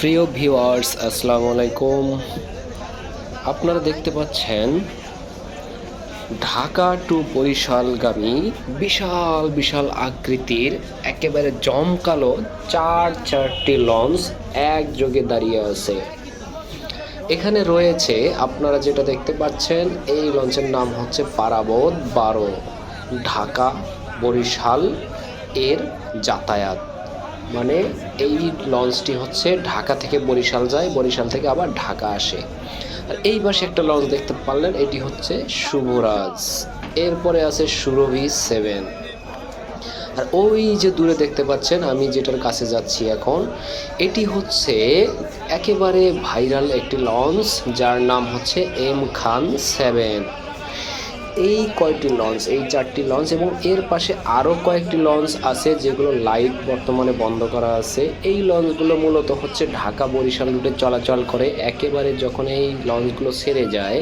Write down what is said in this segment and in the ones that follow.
প্রিয় ভিউয়ার্স, আসসালামু আলাইকুম। আপনারা দেখতে পাচ্ছেন ঢাকা টু বরিশালগামী বিশাল বিশাল আকৃতির একেবারে জমকালো চারটি লঞ্চ একযোগে দাঁড়িয়ে আছে। এখানে রয়েছে, আপনারা যেটা দেখতে পাচ্ছেন, এই লঞ্চের নাম হচ্ছে পারাবত 12, ঢাকা বরিশাল এর যাতায়াত। মানে এই লঞ্চটি হচ্ছে ঢাকা থেকে বরিশাল যায়, বরিশাল থেকে আবার ঢাকা আসে। আর এই পাশে একটা লঞ্চ দেখতে পারলেন, এটি হচ্ছে শুভরাজ। এরপরে আছে সুরভি 7। আর ওই যে দূরে দেখতে পাচ্ছেন, আমি যেটার কাছে যাচ্ছি এখন, এটি হচ্ছে একেবারে ভাইরাল একটি লঞ্চ, যার নাম হচ্ছে এম খান 7। এই কয়টি লঞ্চ, এই 4টি লঞ্চ, এবং এর পাশে আরও কয়েকটি লঞ্চ আছে যেগুলো লাইট বর্তমানে বন্ধ করা আছে। এই লঞ্চগুলো মূলত হচ্ছে ঢাকা বরিশাল রুটে চলাচল করে। একেবারে যখন এই লঞ্চগুলো ছেড়ে যায়,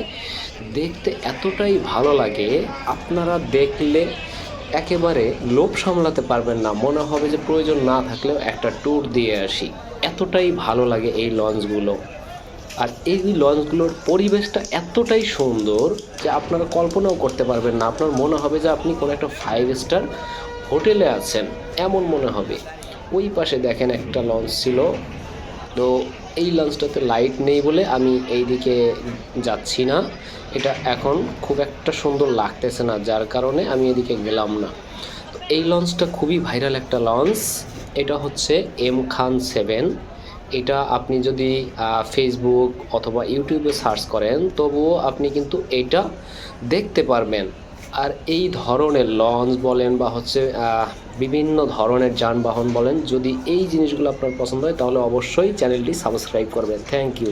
দেখতে এতটাই ভালো লাগে, আপনারা দেখলে একেবারে লোভ সামলাতে পারবেন না, মনে হবে যে প্রয়োজন না থাকলেও একটা ট্যুর দিয়ে আসি। এতটাই ভালো লাগে এই লঞ্চগুলো। আর এই লঞ্চগুলোর পরিবেশটা এতটাই সুন্দর যে আপনারা কল্পনাও করতে পারবেন না। আপনার মনে হবে যে আপনি কোনো একটা 5 স্টার হোটেলে আছেন, এমন মনে হবে। ওই পাশে দেখেন একটা লঞ্চ ছিল, তো এই লঞ্চটাতে লাইট নেই বলে আমি এই দিকে যাচ্ছি না। এটা এখন খুব একটা সুন্দর লাগতেছে না, যার কারণে আমি এদিকে গেলাম না। তো এই লঞ্চটা খুবই ভাইরাল একটা লঞ্চ। এটা হচ্ছে এম খান 7। এটা আপনি যদি ফেসবুক অথবা ইউটিউবে সার্চ করেন, তবুও আপনি কিন্তু এইটা দেখতে পারবেন। আর এই ধরনের লঞ্চ বলেন বা হচ্ছে বিভিন্ন ধরনের যানবাহন বলেন, যদি এই জিনিসগুলো আপনার পছন্দ হয়, তাহলে অবশ্যই চ্যানেলটি সাবস্ক্রাইব করবেন। Thank you.